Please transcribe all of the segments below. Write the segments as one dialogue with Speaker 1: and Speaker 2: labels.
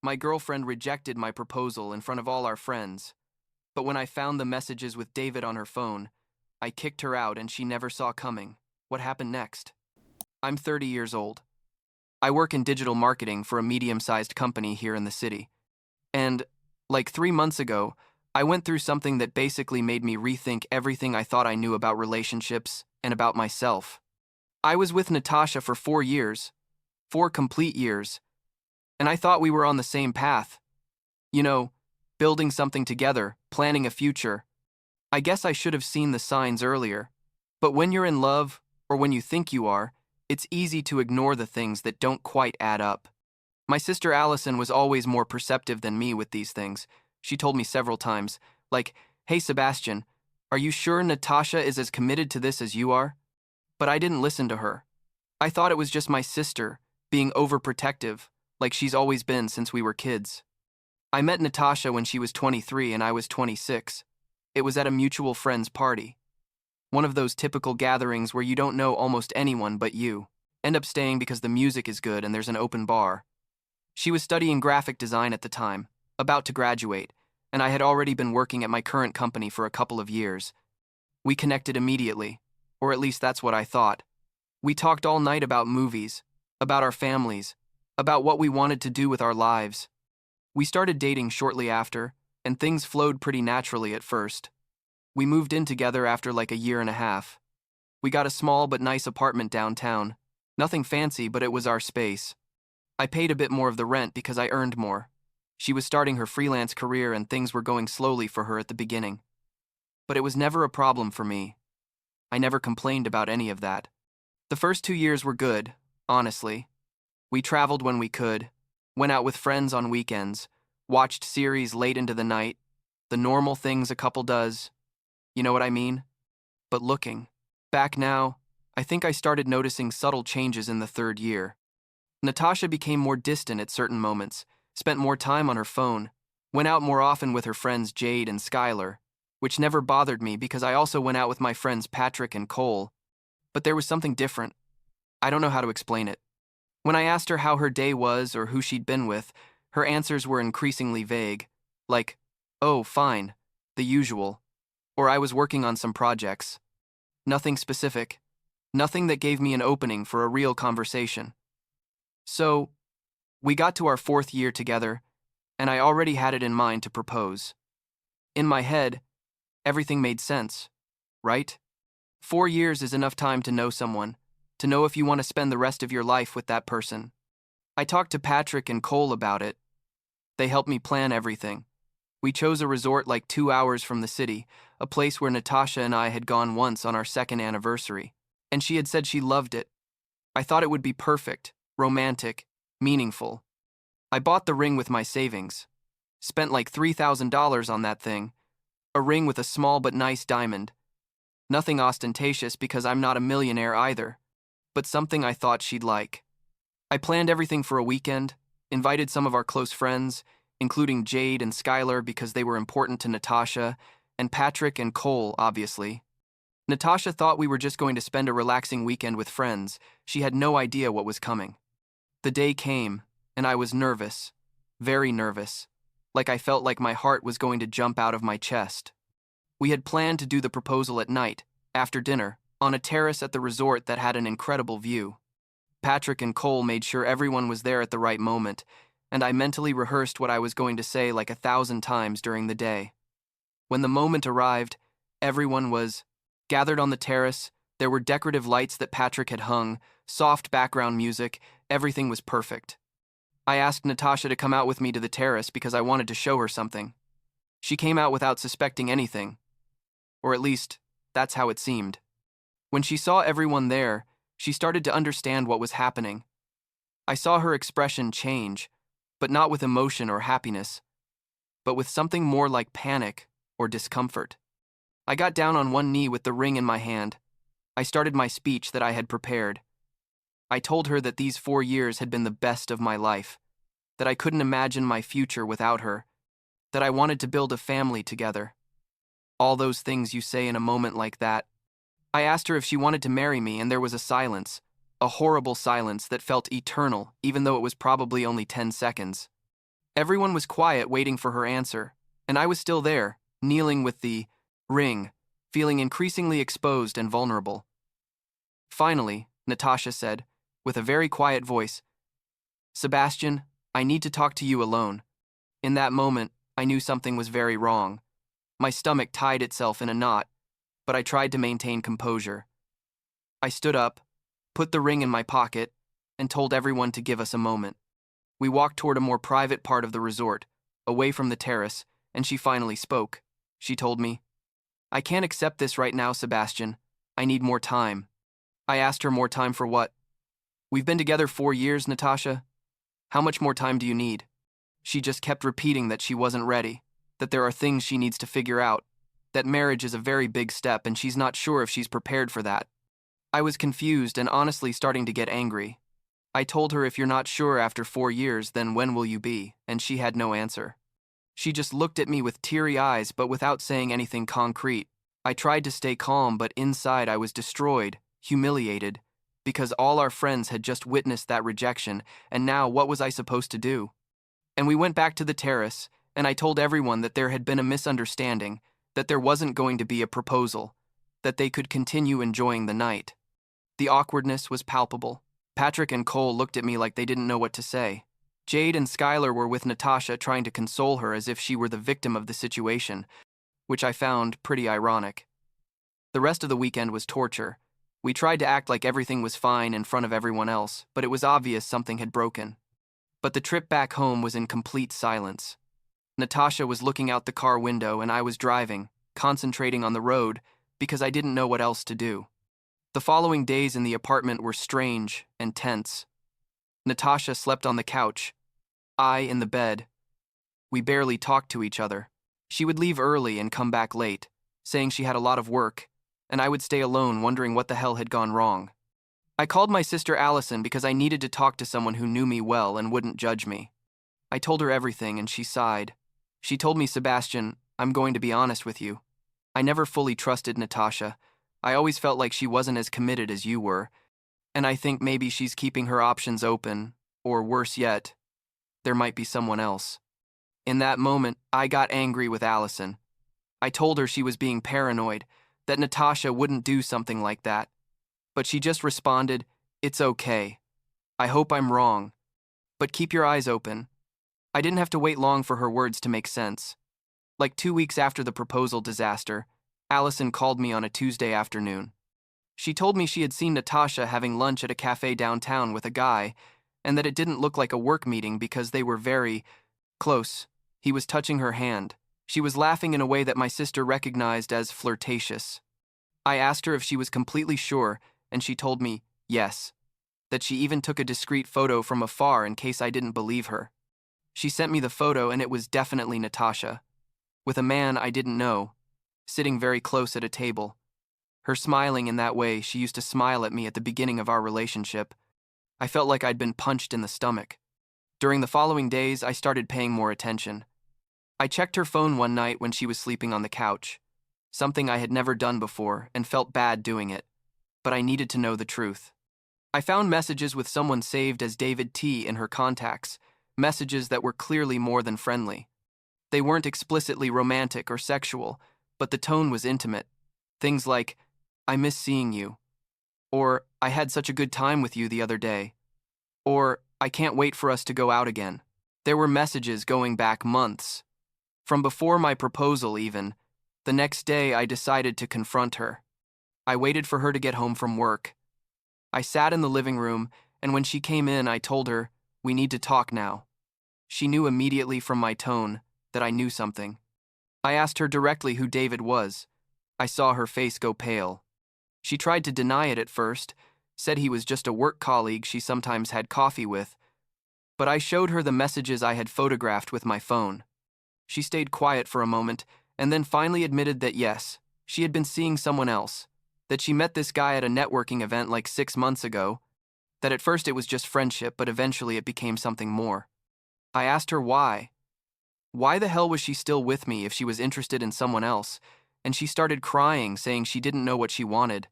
Speaker 1: My girlfriend rejected my proposal in front of all our friends, but when I found the messages with David on her phone, I kicked her out and she never saw coming. What happened next? I'm 30 years old. I work in digital marketing for a medium-sized company here in the city. And, like 3 months ago, I went through something that basically made me rethink everything I thought I knew about relationships and about myself. I was with Natasha for 4 years, 4 complete years, and I thought we were on the same path. You know, building something together, planning a future. I guess I should have seen the signs earlier. But when you're in love, or when you think you are, it's easy to ignore the things that don't quite add up. My sister Allison was always more perceptive than me with these things. She told me several times, like, "Hey Sebastian, are you sure Natasha is as committed to this as you are?" But I didn't listen to her. I thought it was just my sister, being overprotective, like she's always been since we were kids. I met Natasha when she was 23 and I was 26. It was at a mutual friend's party. One of those typical gatherings where you don't know almost anyone but you. End up staying because the music is good and there's an open bar. She was studying graphic design at the time, about to graduate, and I had already been working at my current company for a couple of years. We connected immediately, or at least that's what I thought. We talked all night about movies, about our families, about what we wanted to do with our lives. We started dating shortly after, and things flowed pretty naturally at first. We moved in together after like a year and a half. We got a small but nice apartment downtown. Nothing fancy, but it was our space. I paid a bit more of the rent because I earned more. She was starting her freelance career and things were going slowly for her at the beginning. But it was never a problem for me. I never complained about any of that. The first 2 years were good, honestly. We traveled when we could, went out with friends on weekends, watched series late into the night, the normal things a couple does. You know what I mean? But looking back now, I think I started noticing subtle changes in the third year. Natasha became more distant at certain moments, spent more time on her phone, went out more often with her friends Jade and Skylar, which never bothered me because I also went out with my friends Patrick and Cole. But there was something different. I don't know how to explain it. When I asked her how her day was or who she'd been with, her answers were increasingly vague, like, "Oh, fine, the usual," or "I was working on some projects." Nothing specific, nothing that gave me an opening for a real conversation. So, we got to our 4th year together, and I already had it in mind to propose. In my head, everything made sense, right? 4 years is enough time to know someone, to know if you want to spend the rest of your life with that person. I talked to Patrick and Cole about it. They helped me plan everything. We chose a resort like 2 hours from the city, a place where Natasha and I had gone once on our second anniversary, and she had said she loved it. I thought it would be perfect, romantic, meaningful. I bought the ring with my savings. Spent like $3,000 on that thing. A ring with a small but nice diamond. Nothing ostentatious because I'm not a millionaire either, but something I thought she'd like. I planned everything for a weekend, invited some of our close friends, including Jade and Skylar because they were important to Natasha, and Patrick and Cole, obviously. Natasha thought we were just going to spend a relaxing weekend with friends. She had no idea what was coming. The day came, and I was nervous, very nervous, like I felt like my heart was going to jump out of my chest. We had planned to do the proposal at night, after dinner, on a terrace at the resort that had an incredible view. Patrick and Cole made sure everyone was there at the right moment, and I mentally rehearsed what I was going to say like 1,000 times during the day. When the moment arrived, everyone was gathered on the terrace. There were decorative lights that Patrick had hung, soft background music, everything was perfect. I asked Natasha to come out with me to the terrace because I wanted to show her something. She came out without suspecting anything, or at least, that's how it seemed. When she saw everyone there, she started to understand what was happening. I saw her expression change, but not with emotion or happiness, but with something more like panic or discomfort. I got down on one knee with the ring in my hand. I started my speech that I had prepared. I told her that these 4 years had been the best of my life, that I couldn't imagine my future without her, that I wanted to build a family together. All those things you say in a moment like that. I asked her if she wanted to marry me, and there was a silence, a horrible silence that felt eternal, even though it was probably only 10 seconds. Everyone was quiet, waiting for her answer, and I was still there, kneeling with the ring, feeling increasingly exposed and vulnerable. Finally, Natasha said, with a very quiet voice, "Sebastian, I need to talk to you alone." In that moment, I knew something was very wrong. My stomach tied itself in a knot, but I tried to maintain composure. I stood up, put the ring in my pocket, and told everyone to give us a moment. We walked toward a more private part of the resort, away from the terrace, and she finally spoke. She told me, "I can't accept this right now, Sebastian. I need more time." I asked her, more time for what? "We've been together 4 years, Natasha. How much more time do you need?" She just kept repeating that she wasn't ready, that there are things she needs to figure out, that marriage is a very big step and she's not sure if she's prepared for that. I was confused and honestly starting to get angry. I told her, "If you're not sure after 4 years, then when will you be?" And she had no answer. She just looked at me with teary eyes, but without saying anything concrete. I tried to stay calm, but inside I was destroyed, humiliated, because all our friends had just witnessed that rejection, and now what was I supposed to do? And we went back to the terrace, and I told everyone that there had been a misunderstanding, that there wasn't going to be a proposal, that they could continue enjoying the night. The awkwardness was palpable. Patrick and Cole looked at me like they didn't know what to say. Jade and Skylar were with Natasha, trying to console her as if she were the victim of the situation, which I found pretty ironic. The rest of the weekend was torture. We tried to act like everything was fine in front of everyone else, but it was obvious something had broken. But the trip back home was in complete silence. Natasha was looking out the car window and I was driving, concentrating on the road, because I didn't know what else to do. The following days in the apartment were strange and tense. Natasha slept on the couch, I in the bed. We barely talked to each other. She would leave early and come back late, saying she had a lot of work, and I would stay alone wondering what the hell had gone wrong. I called my sister Allison because I needed to talk to someone who knew me well and wouldn't judge me. I told her everything and she sighed. She told me, "Sebastian, I'm going to be honest with you. I never fully trusted Natasha. I always felt like she wasn't as committed as you were, and I think maybe she's keeping her options open, or worse yet, there might be someone else." In that moment, I got angry with Allison. I told her she was being paranoid, that Natasha wouldn't do something like that. But she just responded, "It's okay. I hope I'm wrong. But keep your eyes open." I didn't have to wait long for her words to make sense. Like 2 weeks after the proposal disaster, Allison called me on a Tuesday afternoon. She told me she had seen Natasha having lunch at a cafe downtown with a guy, and that it didn't look like a work meeting because they were very close. He was touching her hand. She was laughing in a way that my sister recognized as flirtatious. I asked her if she was completely sure, and she told me yes, that she even took a discreet photo from afar in case I didn't believe her. She sent me the photo, and it was definitely Natasha, with a man I didn't know, sitting very close at a table. Her smiling in that way she used to smile at me at the beginning of our relationship. I felt like I'd been punched in the stomach. During the following days, I started paying more attention. I checked her phone one night when she was sleeping on the couch, something I had never done before and felt bad doing it, but I needed to know the truth. I found messages with someone saved as David T. in her contacts, messages that were clearly more than friendly. They weren't explicitly romantic or sexual, but the tone was intimate. Things like, "I miss seeing you," or "I had such a good time with you the other day," or "I can't wait for us to go out again." There were messages going back months. From before my proposal even, the next day I decided to confront her. I waited for her to get home from work. I sat in the living room, and when she came in, I told her, "We need to talk now." She knew immediately from my tone that I knew something. I asked her directly who David was. I saw her face go pale. She tried to deny it at first, said he was just a work colleague she sometimes had coffee with, but I showed her the messages I had photographed with my phone. She stayed quiet for a moment, and then finally admitted that yes, she had been seeing someone else, that she met this guy at a networking event like 6 months ago, that at first it was just friendship, but eventually it became something more. I asked her why. Why the hell was she still with me if she was interested in someone else? And she started crying, saying she didn't know what she wanted,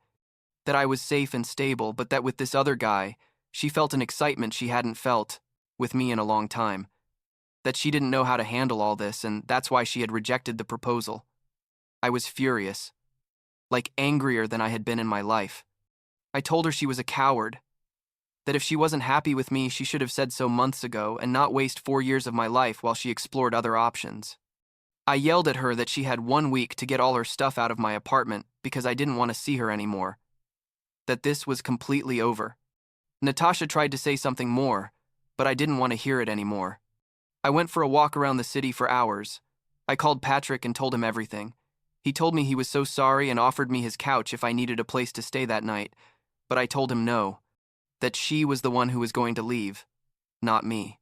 Speaker 1: that I was safe and stable, but that with this other guy, she felt an excitement she hadn't felt with me in a long time. that she didn't know how to handle all this and that's why she had rejected the proposal. I was furious, like angrier than I had been in my life. I told her she was a coward, that if she wasn't happy with me, she should have said so months ago and not waste 4 years of my life while she explored other options. I yelled at her that she had 1 week to get all her stuff out of my apartment because I didn't want to see her anymore, that this was completely over. Natasha tried to say something more, but I didn't want to hear it anymore. I went for a walk around the city for hours. I called Patrick and told him everything. He told me he was so sorry and offered me his couch if I needed a place to stay that night, but I told him no, that she was the one who was going to leave, not me.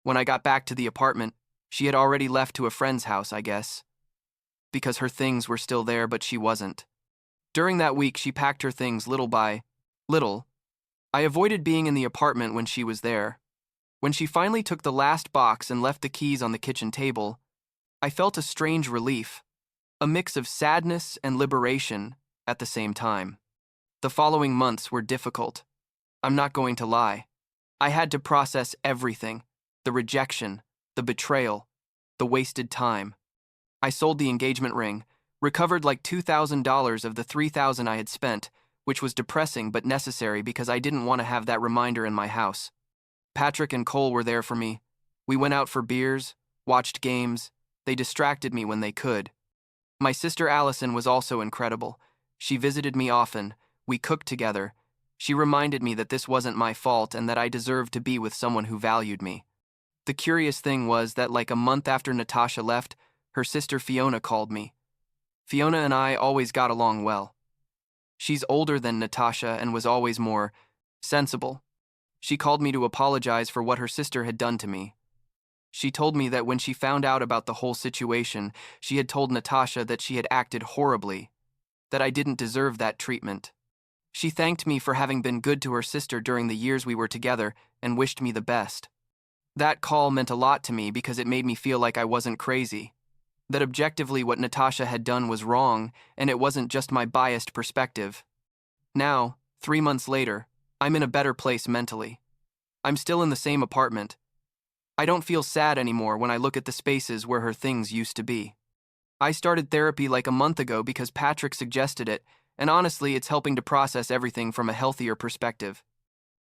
Speaker 1: When I got back to the apartment, she had already left to a friend's house, I guess, because her things were still there, but she wasn't. During that week, she packed her things little by little. I avoided being in the apartment when she was there. When she finally took the last box and left the keys on the kitchen table, I felt a strange relief, a mix of sadness and liberation at the same time. The following months were difficult. I'm not going to lie. I had to process everything, the rejection, the betrayal, the wasted time. I sold the engagement ring, recovered like $2,000 of the $3,000 I had spent, which was depressing but necessary because I didn't want to have that reminder in my house. Patrick and Cole were there for me. We went out for beers, watched games. They distracted me when they could. My sister Allison was also incredible. She visited me often. We cooked together. She reminded me that this wasn't my fault and that I deserved to be with someone who valued me. The curious thing was that like a month after Natasha left, her sister Fiona called me. Fiona and I always got along well. She's older than Natasha and was always more sensible. She called me to apologize for what her sister had done to me. She told me that when she found out about the whole situation, she had told Natasha that she had acted horribly, that I didn't deserve that treatment. She thanked me for having been good to her sister during the years we were together and wished me the best. That call meant a lot to me because it made me feel like I wasn't crazy, that objectively what Natasha had done was wrong and it wasn't just my biased perspective. Now, 3 months later, I'm in a better place mentally. I'm still in the same apartment. I don't feel sad anymore when I look at the spaces where her things used to be. I started therapy like a month ago because Patrick suggested it, and honestly, it's helping to process everything from a healthier perspective.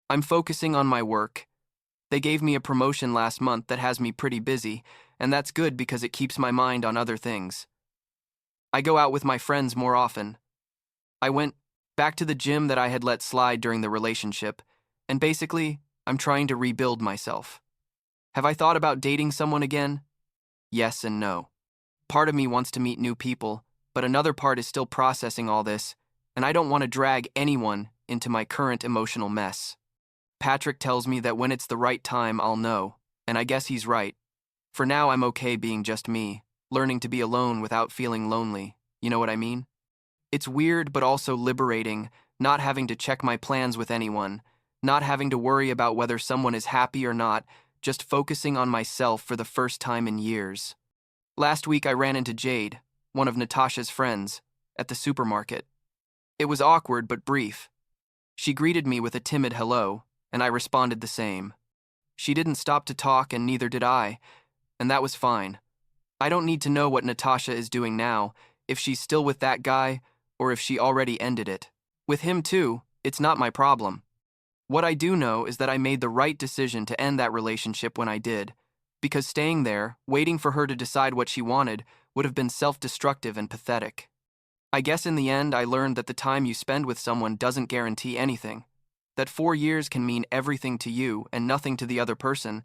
Speaker 1: I'm focusing on my work. They gave me a promotion last month that has me pretty busy, and that's good because it keeps my mind on other things. I go out with my friends more often. I went back to the gym that I had let slide during the relationship, and basically, I'm trying to rebuild myself. Have I thought about dating someone again? Yes and no. Part of me wants to meet new people, but another part is still processing all this, and I don't want to drag anyone into my current emotional mess. Patrick tells me that when it's the right time, I'll know, and I guess he's right. For now, I'm okay being just me, learning to be alone without feeling lonely. You know what I mean? It's weird but also liberating, not having to check my plans with anyone, not having to worry about whether someone is happy or not, just focusing on myself for the first time in years. Last week, I ran into Jade, one of Natasha's friends, at the supermarket. It was awkward but brief. She greeted me with a timid hello, and I responded the same. She didn't stop to talk, and neither did I, and that was fine. I don't need to know what Natasha is doing now, if she's still with that guy, or if she already ended it. With him too, it's not my problem. What I do know is that I made the right decision to end that relationship when I did, because staying there, waiting for her to decide what she wanted, would have been self-destructive and pathetic. I guess in the end, I learned that the time you spend with someone doesn't guarantee anything, that 4 years can mean everything to you and nothing to the other person,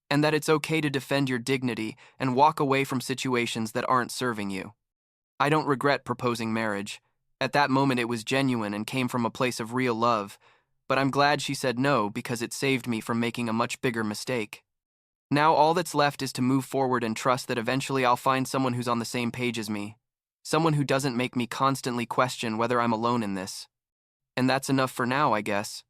Speaker 1: and that it's okay to defend your dignity and walk away from situations that aren't serving you. I don't regret proposing marriage. At that moment, it was genuine and came from a place of real love, but I'm glad she said no because it saved me from making a much bigger mistake. Now all that's left is to move forward and trust that eventually I'll find someone who's on the same page as me, someone who doesn't make me constantly question whether I'm alone in this. And that's enough for now, I guess.